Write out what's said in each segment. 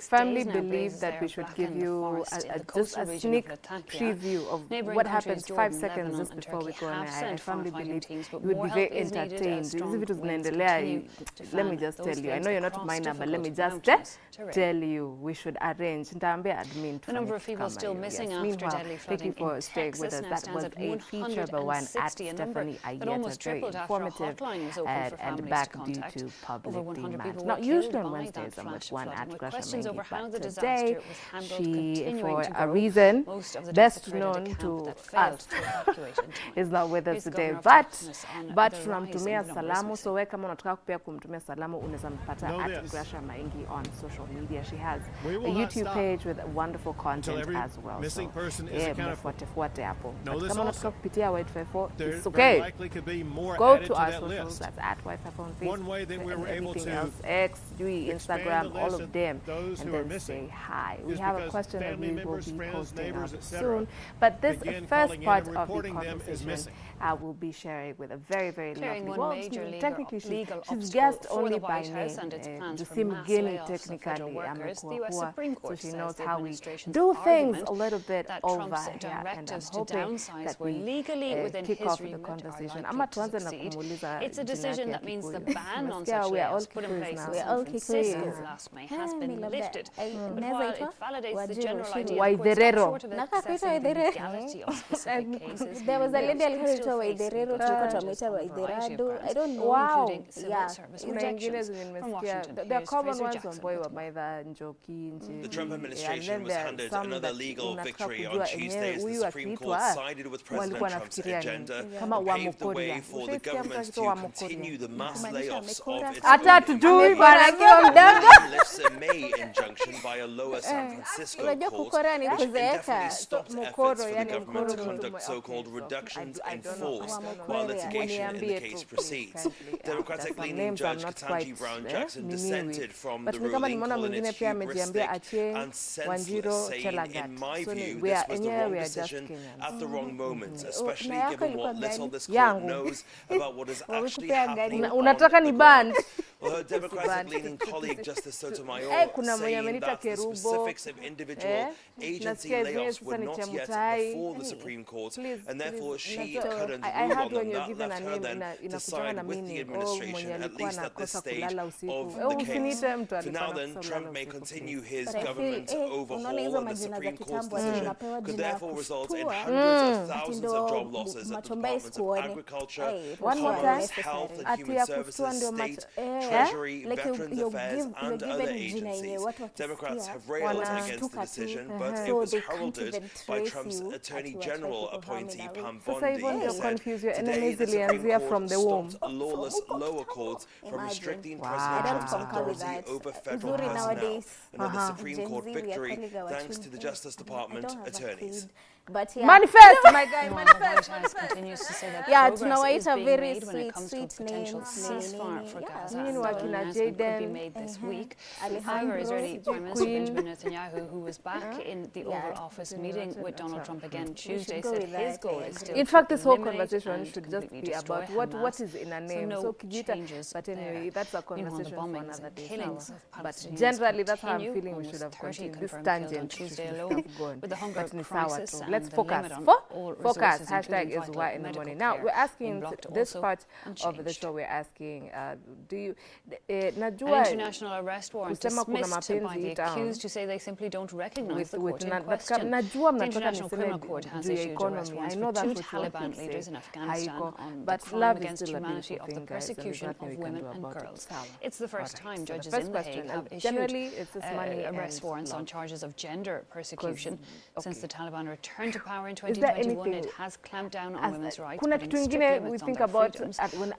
firmly believe that we should give you just a sneak preview of what happens 5 seconds just before we go on. I firmly believe you would be very entertained. Let me just tell you. I know you're not minor, but let me just tell you. We should arrange. The number of people still missing after deadly flooding in Texas now stands at 160, a number that almost tripled after a hotline was opened for families to contact. Over 100 people were killed by that flash flooding, with questions over how the disaster was handled continuing to grow. A reason Most of the best known to us is not with us today, but tunamtumia salamu. So wewe kama unataka pia kumtumia salamu unaweza mpata at Grasha Maingi on social media. She has a YouTube page with wonderful content as well. Missing so person is mfuate hapo. Kama also, unataka kupitia Y254, it's okay. Very likely could be more Go added to our that socials. list. That's at Y254 on Facebook. One way that we were able to else, X, Instagram, all of them, those and who are then missing say hi. We is have a because question that family we will members, be friends, posting neighbors, up etc. soon. But this begin first calling in part and of the reporting them as conversation missing. I will be sharing with a very, very Clearing lovely. one major technically legal she's obstacle guest for only the by White House and its name. plans The for same mass beginning layoffs of federal technically, workers. The US Supreme Court so she says knows the how we administration's do things argument a little bit that over Trump's here, and I'm directives to hoping downsize that were we legally within kick his off the remit conversation. are I'm likely not to succeed. It's a decision that means the ban on such layoffs put in place in San Francisco last May has been lifted. But while it validates the general idea of courts stop short of accessing the legality of specific cases, there was a lady still called face Waidherero, legal challenges on a variety of grounds, I don't know. including civil service rejections. From Washington, the here's common Fraser ones Jackson on boy with were either Njoki, The Trump administration was handed another legal victory on Tuesday as the Supreme Court sided with President Trump's agenda and paved the way for the government to continue the mass layoffs of its employees. Lifts a May injunction by a lower San Francisco court, which indefinitely stopped efforts for the government to conduct so-called reductions in force while litigation in the case proceeds. Democratic-leaning Judge Ketanji Brown Jackson dissented from the ruling, calling it hubristic and senseless, saying, in my view, this was the wrong decision at the wrong moment, especially given what little this court knows about what is actually happening on the ground. Well, her Democratic-leaning colleague, Justice Sotomayor, saying that the specifics of individual agency layoffs were not yet before the Supreme Court, and therefore she couldn't rule on them. That left her then to side with the administration, at least at this stage of the case. For now then, Trump may continue his government overhaul, and the Supreme Court's decision could therefore result in hundreds of thousands of job losses at the Departments of Agriculture, Commerce, Health and Human Services, State, Treasury, Veterans Affairs, and other agencies. Democrats have railed against the decision, but it was heralded by Trump's Attorney General appointee Pam Bondi, who said today the Supreme Court stopped lawless lower courts from restricting President Trump's authority over federal personnel. Another Supreme Court victory thanks to the Justice Department attorneys. But yeah. Manifest, my guy, manifest. White House continues to say that progress is being made when it comes to a potential ceasefire for Gaza. An announcement could be made this week. However, Israeli Prime Minister Benjamin Netanyahu, who was back in the Oval Office meeting with Donald Trump again Tuesday, said his goal is still in fact, this whole conversation should just be about what is in a name. So but anyway, that's a conversation for another day. But generally, that's how I'm feeling. We should have continued this tangent. Tuesday alone, with the hunger crisis. Let's focus. Focus. Hashtag is why in the morning. Now, we're asking this part of the show. We're asking, do you... An international arrest warrant dismissed by the accused who say they simply don't recognize the court in question. The International Criminal Court has issued arrest warrants for 2 Taliban leaders in Afghanistan on the crime against humanity of the persecution of women and girls. It's the first time judges in The Hague have issued arrest warrants on charges of gender persecution. Since the Taliban returned to power in 2021, it has clamped down on women's rights, putting strict limits on their freedoms. When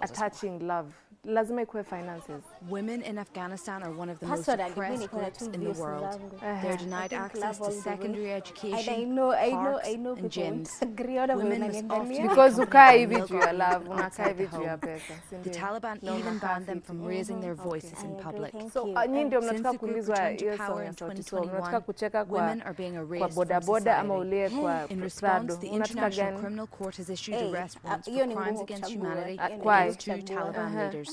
attaching love, lazima ikuwe finances. Women in Afghanistan are one of the most oppressed groups in the world. They're denied access to secondary education, parks, and gyms. Women must often because ukai hivi juu ya love, unakaa hivi juu ya pesa. The Taliban even banned them from raising their voices in public. So nyinyi ndio mnataka kuulizwa hiyo song ya sauti sol, mnataka kucheka kwa boda boda ama ulie kwa in response, the International Criminal Court has issued arrest warrants for crimes against humanity against 2 Taliban leaders.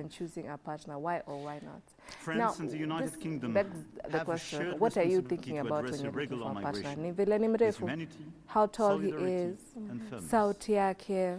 when choosing a partner? Why or why not? France now, and the United Kingdom begs the have a question, shared what are you responsibility thinking to about address when you're looking irregular for a partner? migration Ni vile ni with mrefu, humanity, how tall he solidarity, is, and firmness. sauti yake.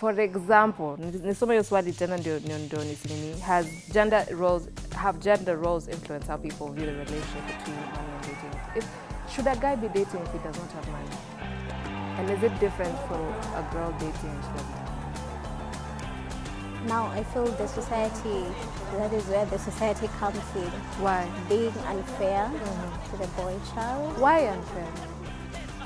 For example, nisome hiyo swali tena ndio nisinini, have gender roles influence how people view the relationship between money and dating? Should a guy be dating if he does not have money? And is it different for a girl dating if she doesn't have money? Now I feel the society, that is where the society comes in. Why? Being unfair to the boy child. Why unfair?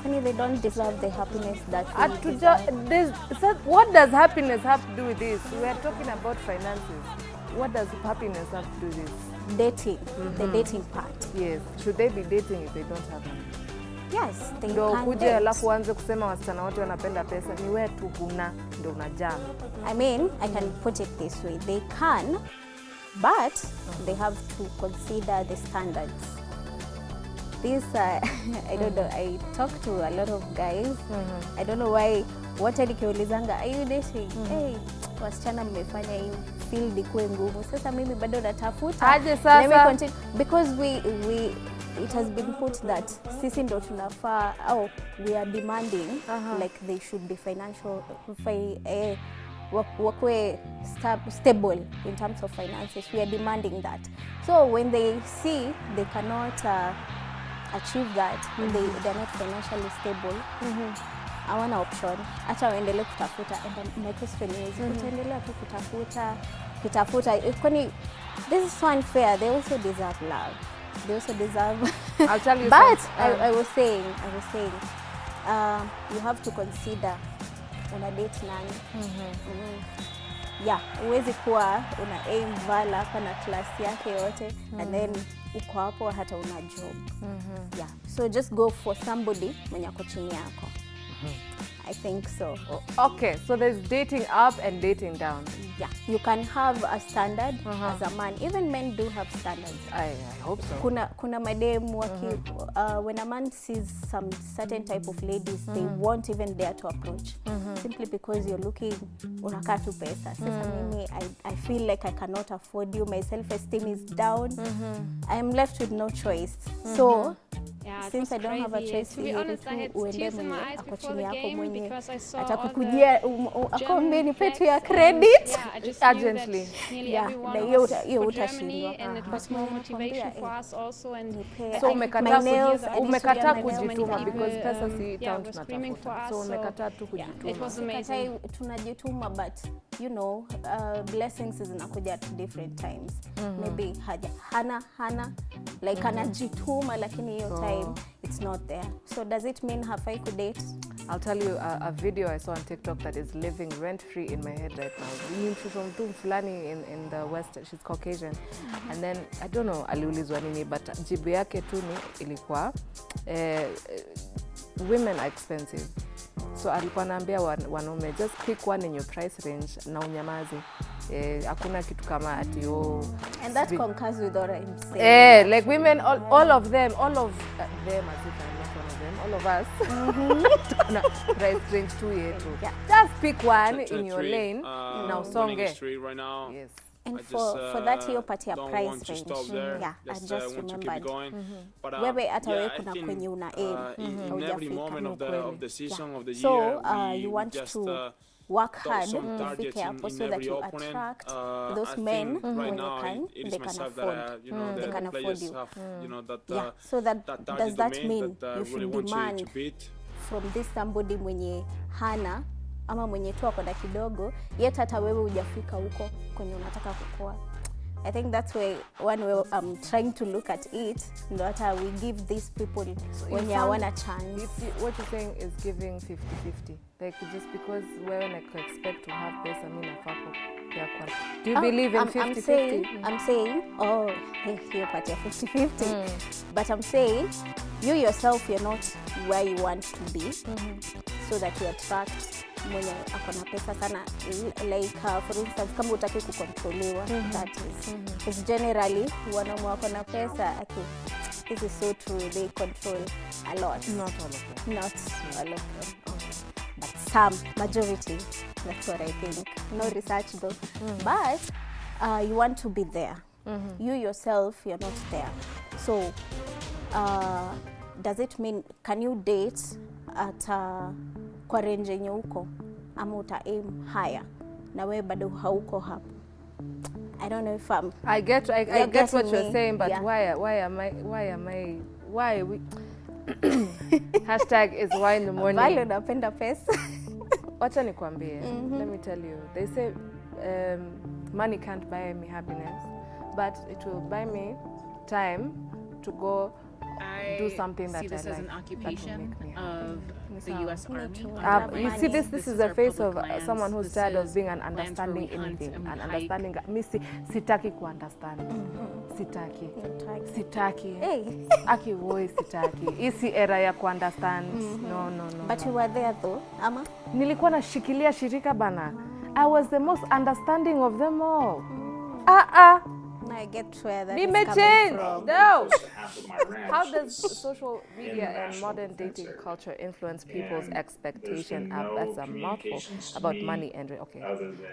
Honey, they don't deserve the happiness that we deserve. What does happiness have to do with this? We are talking about finances. What does happiness have to do with this? Dating, the dating part. Yes. Should they be dating if they don't have money? Yes, they Ndo can kuje date. alafu wanze kusema wasichana wote wanapenda pesa, ni wewe tu huna, ndo unajam. I mean, I can put it this way. They can, but they have to consider the standards. This, I don't know, I talk to a lot of guys. I don't know why, wote nikiulizanga, are you dating? Hey, wasichana mmefanya hii field ikuwe ngumu. Sasa mimi bado natafuta. Aje sasa? Let me continue. Because it has been put that sisi ndo tunafaa, we are demanding like they should be financial, wakwe stable in terms of finances. We are demanding that. So when they see they cannot achieve that, they're not financially stable, hawana option, acha waendelee kutafuta. And my question is, utaendelea tu kutafuta, kwani this is so unfair. They also deserve love. They also deserve. I'll tell you. But I was saying, you have to consider una date nani. Yeah, uwezi kuwa una aim vala hapa na class yake yote and then uko hapo hata una job. Yeah, so just go for somebody mwenye ako chini yako. I think so. Okay, so there's dating up and dating down. Yeah, you can have a standard as a man. Even men do have standards. I hope so. Kuna madem waki, when a man sees some certain type of ladies, they won't even dare to approach. Simply because you're looking, unakaa tu pesa. Sasa mimi, I feel like I cannot afford you. My self-esteem is down. I'm left with no choice. So, since I don't have a choice, to be honest, I had tears in my eyes before the game because I saw atakukujia akombe ni petu ya credit urgently. Yeah, na hiyo utashindwa. And it was more motivation for us also. And so umekataa kujituma because pesa si tunatafuta. So umekataa tu kujituma. It was amazing. Tunajituma, but you know, blessings zinakuja at different times. Maybe hana like anajituma lakini hiyo time it's not there. So does it mean hafai ku date? I'll tell you a video I saw on TikTok that is living rent free in my head right now. She's from mtu fulani in the West, she's Caucasian. And then I don't know aliulizwa nini, but jibu yake tu ni ilikuwa women are expensive. So alikuwa anaambia wanaume, just pick one in your price range na unyamazi. Hakuna kitu kama ati and that concurs with what I'm saying. Like women, all of them as if I'm not one of them, all of us price range tu yetu. Just pick one in your lane na usonge. Yes. And for that hiyo party ya price range. Yeah, I just remembered. Wewe hata wewe kuna kwenye una aim. So you want to work hard ufike hapo so that you attract those men they can afford you. Yeah, so does that mean you should demand from this somebody mwenye hana ama mwenye tu akonda kidogo yet hata wewe hujafika huko kwenye unataka kukua? I think that's one way I'm trying to look at it. Ndo hata we give these people when you want a chance. What you're saying is giving 50-50. Like just because wewe expect to have pesa mimi nafaa kupea kwa. Do you believe in 50-50? I'm saying, hiyo part ya 50-50. But I'm saying you yourself, you're not where you want to be. So that you attract mwenye akona pesa sana, like for instance kama utaki kukontroliwa, that is because generally wanaume wakona pesa this is so true, they control a lot. Not all of them. Not all of them. But some, majority, that's what I think. No research though. But you want to be there. You yourself, you're not there. So does it mean, can you date at kwa range yenye uko ama uta aim higher na wewe bado hauko hapo? I don't know if I get what you're saying, but why are we hashtag is why in the morning. Vale unapenda pesa. Wacha nikwambie, let me tell you, they say money can't buy me happiness, but it will buy me time to go do something that I like, an occupation of the U.S. Army. You see, this is the face of someone who's tired of being an understanding anything, an understanding. Sitaki ku understand. Sitaki. Aki woi sitaki. Isi era ya ku understand. No. But you were there though, ama? Nilikuwa nashikilia shirika bana. I was the most understanding of them all. I get where that is coming from. No. How does social media and modern dating culture influence people's expectation? That's a mouthful about money and okay.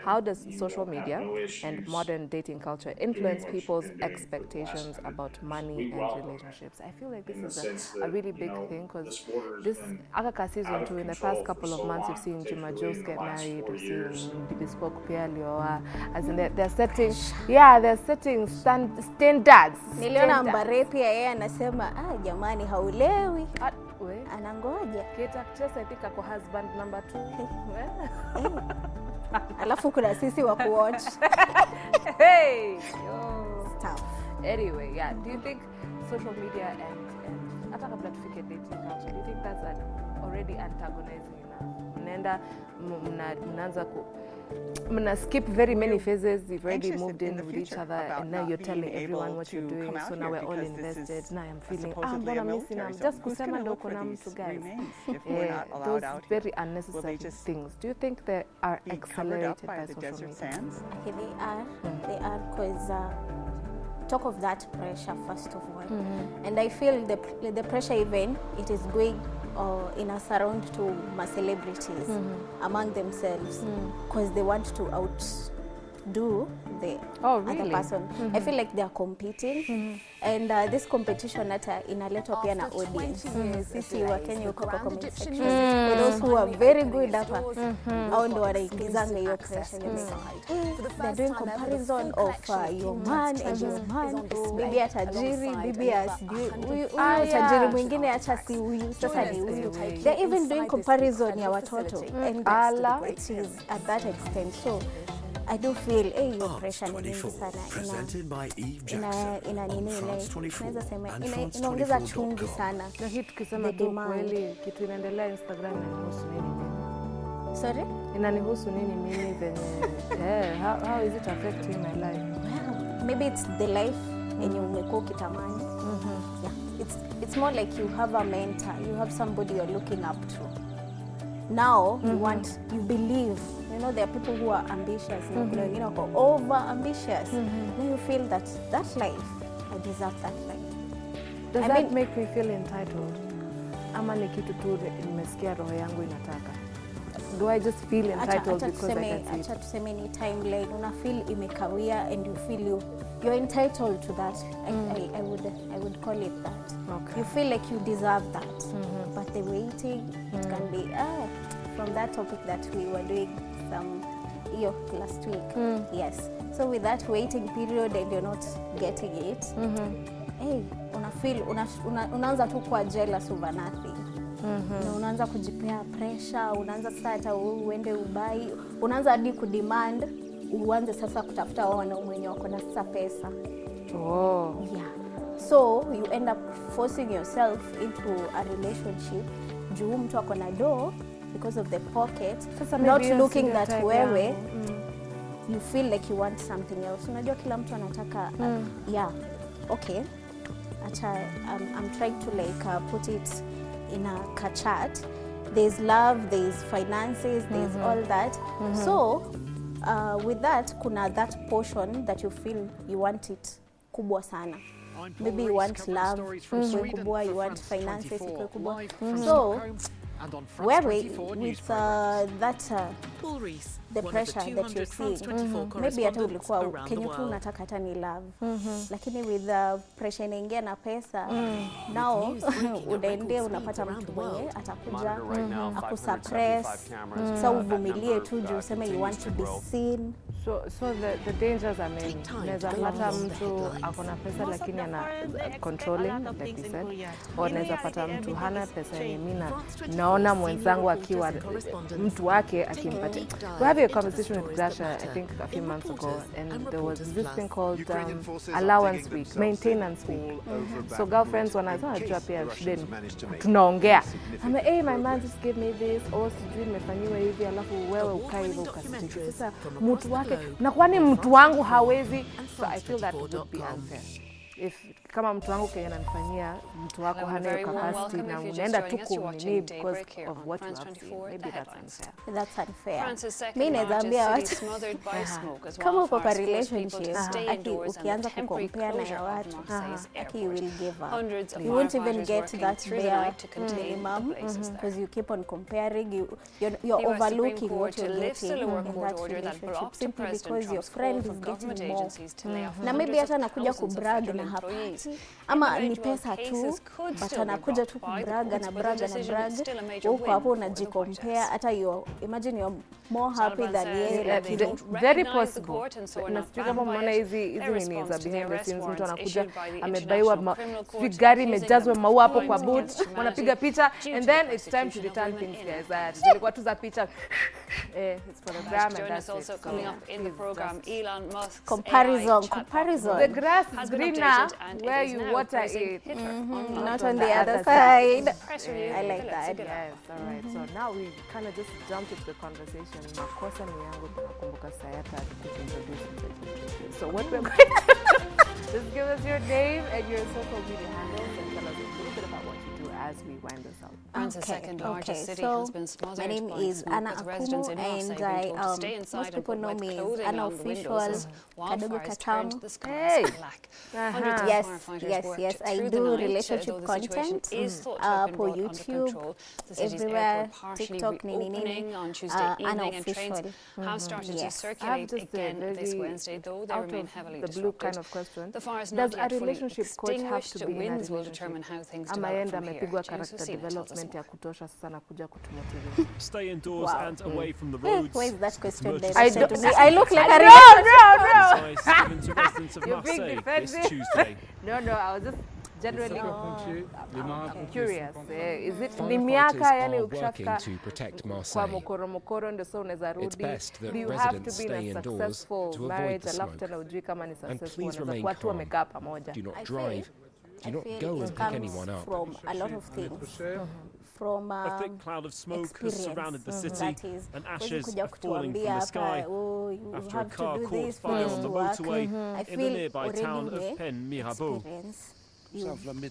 How does social media and modern dating culture influence people's expectations about money and relationships? I feel like this is a really big thing because this Akaka season 2, in the past couple of months, we've seen Juma Jones get married, we've seen Bespoke Pia Lioa, as in they're setting standards. Niliona Mbare pia yeye anasema jamani haulewi. Anangoja. Kate actress I think ako husband number 2. Alafu kuna sisi wa kuwatch. Hey. Stuff. Anyway, yeah, do you think social media and hata kabla tufike dating culture, do you think that's already antagonizing enough? Mnaenda mnaanza mna skip very many phases. You've already moved in with each other and now you're telling everyone what you're doing, so now we're all invested. Now I'm feeling mbona missing out. Just kusema ndo kuna mtu guys. Those very unnecessary things. Do you think they are accelerated by social media? Okay, they are because talk of that pressure first of all, and I feel the pressure even it is going in a surround to my celebrities among themselves because they want to outdo the other person. I feel like they are competing and this competition inaletwa pia na audience. Sisi wa Kenya uko kwa comment section, for those who are very good hapa au ndo wanaingizanga hiyo pressure. They're doing comparison of your man and your man, bibi ya tajiri, bibi ya huyu tajiri mwingine acha si huyu sasa ni huyu. They're even doing comparison ya watoto and it is at that extent. So I do feel your pressure ni nyingi sana, inaongeza chungu sana. Na hii tukisema tu kweli kitu inaendelea Instagram inanihusu nini mimi? Sorry? Inanihusu nini mimi venye how is it affecting my life? Maybe it's the life yenye umekuwa ukitamani. Yeah, it's more like you have a mentor, you have somebody you're looking up to. Now you believe, you know, there are people who are ambitious, you know, over ambitious. Then you feel that life, I deserve that life. Does that make me feel entitled? Ama ni kitu tu nimesikia roho yangu inataka? Do I just feel entitled because I can see it? Acha tuseme ni timeline, una feel imekawia and you feel you're entitled to that. I would call it that. Okay. You feel like you deserve that. But the waiting, it can be from that topic that we were doing last week. Yes. So with that waiting period and you're not getting it, unaanza tu kuwa jealous over nothing. Unaanza kujipea pressure, unaanza sasa hata uende ubai, unaanza hadi kudemand, uanze sasa kutafuta wanaume wenye wako na sasa pesa. Yeah. So you end up forcing yourself into a relationship juu mtu ako na do because of the pocket, not looking that wewe you feel like you want something else. Unajua kila mtu anataka yeah, okay, I'm trying to like put it in a chart. There's love, there's finances, there's all that. So with that kuna that portion that you feel you want it kubwa sana. Maybe you want love, kubwa, you want finances, kubwa. So wewe with that the pressure that you're seeing, maybe hata ulikuwa Kenya tu unataka hata ni love, lakini with the pressure inaingia na pesa, now unaendea unapata mtu mwenye atakuja akusuppress, so uvumilie tu juu useme you want to be seen. So the dangers are many. Unaweza pata mtu akona pesa lakini ana controlling like you said, or unaweza pata mtu hana pesa yenye mimi naona mwenzangu akiwa mtu wake akimpatia. We had a conversation with Grasha I think a few months ago, and there was this thing called allowance week, maintenance week. So girlfriends wanajua pia tunaongea. Hey, my man just gave me this, or sijui nimefanyiwa hivi, alafu wewe ukae hivyo ukasitiki. Sasa mtu wake na kwani mtu wangu hawezi. So I feel that would be unfair. If kama mtu wangu Kenya ananifanyia, mtu wako hana capacity na unaenda tu kumnini because of what you have seen, maybe that's unfair. That's unfair. Mimi naambia watu kama uko kwa relationship, aki ukianza kucompare na ya watu, aki you will give up. You won't even get that bare minimum because you keep on comparing. You're overlooking what you're getting in that relationship simply because your friend is getting more. Na maybe hata anakuja kubrag na hapati, ama ni pesa tu, but anakuja tu kubraga na braga na braga. Uko hapo unajikompare, hata imagine you're more happy than yeye. Very possible. Nafikiri kama mnaona hizi nini za behind the scenes, mtu anakuja amebaiwa gari imejazwa maua hapo kwa boot, wanapiga picha, and then it's time to return things guys. Zilikuwa tu za picha. It's for the gram, and that's also coming up in the program. Elon Musk's comparison. The grass is greener where you water it, not on the other side. I like that. Yes, all right. So now we kind of just jumped into the conversation. Makosa ni yangu tunakumbuka sayata kuintroduce. So what we're going to just give us your name and your social media handles and tell us a little bit about what you do as we wind this up. France's second largest city has been smothered. My name is Anna Akumo, and most people know me as Anna Official, Kadogo Katamu. Hey! Yes, I do relationship content for YouTube, everywhere, TikTok, Nini, Anna Official. Have started to circulate again this Wednesday, though they remain heavily the blue kind of question. The fire is not yet fully extinguished. To be winds will determine how things develop from here. Development ya kutosha sasa na kuja kutumotivate. Stay indoors and away from the roads. Where is that question there? I look like a no. You're being defensive. No, I was just generally curious. Is it ni miaka yani ukishafika kwa mokoro ndio sasa unaweza rudi? Do you have to be in a successful marriage alafu tena ujui kama ni successful na watu wamekaa pamoja? Do not drive. Do not go and pick anyone up. From a lot of things. From a thick cloud of smoke has surrounded the city, and ashes are falling from the sky after a car caught fire on the motorway in the nearby town of Pen Mirabeau.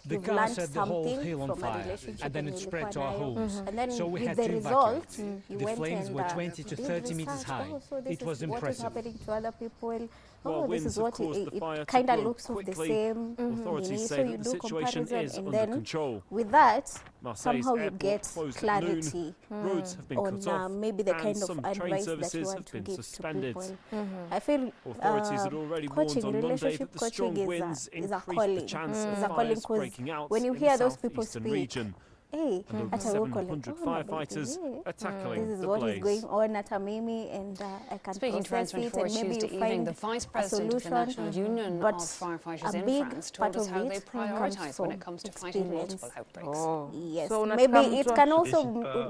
The car set the whole hill on fire, and then it spread to our homes. So we had to evacuate. The flames were 20 to 30 meters high. It was impressive. What is happening to other people? Well, this is what it kind of looks of the same. Authorities say that the situation is under control. With that, Marseille's somehow you get clarity Roads have been cut off, maybe the kind of some advice train that you services want have to been give suspended. to people. I feel Authorities had already warned on Monday that the strong winds is a increased calling. the chance of Is a calling fires breaking out when you in hear the those people southeastern speak, region. Hey, And over 700 firefighters are tackling this is the what blaze. is going on at Amimi, and I can Speaking to process it, and maybe Tuesday you evening, find the Vice a President of the National solution. Union But of Firefighters a in big France part told us of how they it prioritise when it comes to fighting multiple outbreaks. Yes, So maybe it can also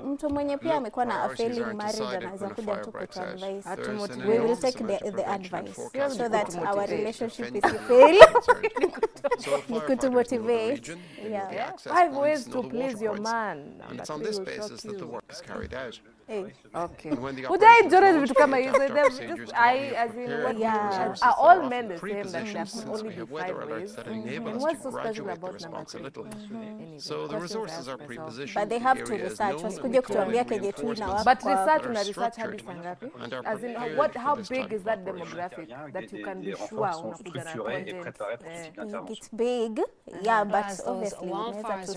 mtu mwenye pia amekuwa na a failing marriage anaweza kuja tu kutuadvise. We will take the advice so that our relationship is fail. Ni kutumotivate. Yeah. 5 ways to please your man. And it's on this basis that the work is carried out. Okay. Would I enjoy vitu kama hizo? Are all men the same that there can only be 5 ways? And what's so special about number 3? So the resources are pre-positioned. But they have to research. Wasikuje kutuambia kenye tu inawapa. But research una research hadi saa ngapi? As in, how big is that demographic that you can be sure unakuja na content? It's big, yeah, but obviously unaweza to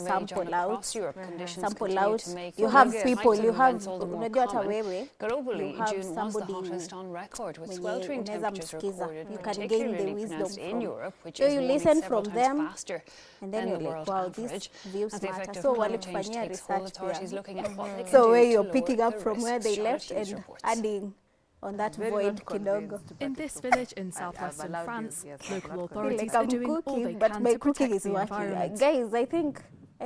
sample out. You have people, you have unajua hata wewe globally, you have June was the hottest on record, with sweltering temperatures recorded, you can gain the wisdom in Europe, which so is you warming listen several from times them, faster and then than you're the like, world wow, average. these views As the matter. effect of So climate change walifanyia takes hold, research authorities pia. looking at what they can So do where to you're lower picking up the from where risks, they left Charlotte Hughes and reports. adding on that void kidogo. In this village in southwestern France, local authorities are doing all they but can my to cooking protect is the working. environment. Guys, I think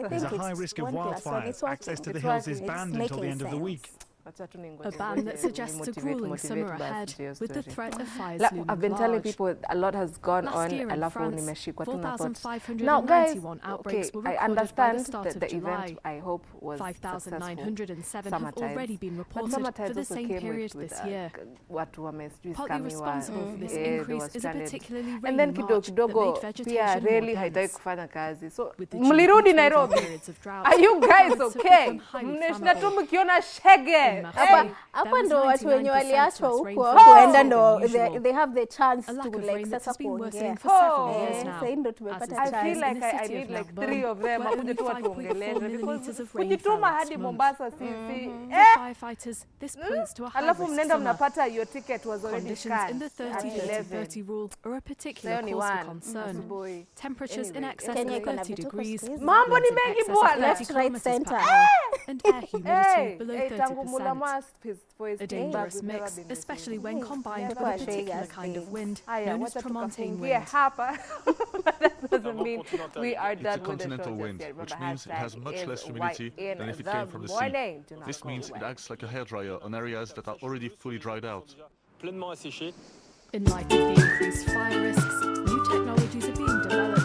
There's a high risk of wildfires. Access to the hills is banned until the end of the week. A ban that suggests a grueling summer ahead, with the threat of fires looming I've been telling large. people a lot has gone Last on. year in Alafu France, nimeshikwa tu na thought. 4,591 Now guys, outbreaks were I recorded by the understand start that of the July. event I hope was 5,907 have successful. already been But reported summertime for the also same came period with, this year. watu wamesijui Partly skamiwa, responsible for this they increase was is a stranded. particularly And rainy then March kidogo that kidogo made pia vegetation really more haitaki dense. kufanya kazi. So With the mlirudi June Nairobi. periods of drought, Are you guys plants have okay? become highly Mnashina tu flammable. mkiona shege. Hapa ndo watu wenye waliachwa huko rainfall kuenda ndo than usual. they have the chance A lack to of like rain that sasa has been kuongea. worsening for several years now. Sasa ndo As is tumepata the I chance. feel like in the I city need of like Melbourne, 3 of them. where Akuje only tu 5.4 watuongeleshe millilitres because of rain fell kujituma last hadi month. Mombasa sisi. For firefighters, this points to a Alafu high-risk mnenda summer. mnapata your ticket was already Conditions scanned in the at 30-30-30 rule are a particular Sayo ni cause for one. concern. Asubuhi. Temperatures in Anyway, excess Kenya of iko na 30 vituko degrees, siku hizi. Mambo ni winds in mengi excess of bwana. 30 Left, right, kilometers per center. hour, and air humidity below Hey, tangu 30%. Mulama for his A feedback, dangerous we've never mix, been especially receiving. when combined with Never a shake particular us kind of things. wind Aya, known as wacha tramontane tukafungie wind. hapa. That doesn't mean we are It's a done with the continental show wind, just yet. which Remember, means it has hashtag much is less humidity YN than if it the came from the sea. morning. Do not This go means away. it acts like a hairdryer on areas that are already fully dried out. In light of the increased fire risks, new technologies are being developed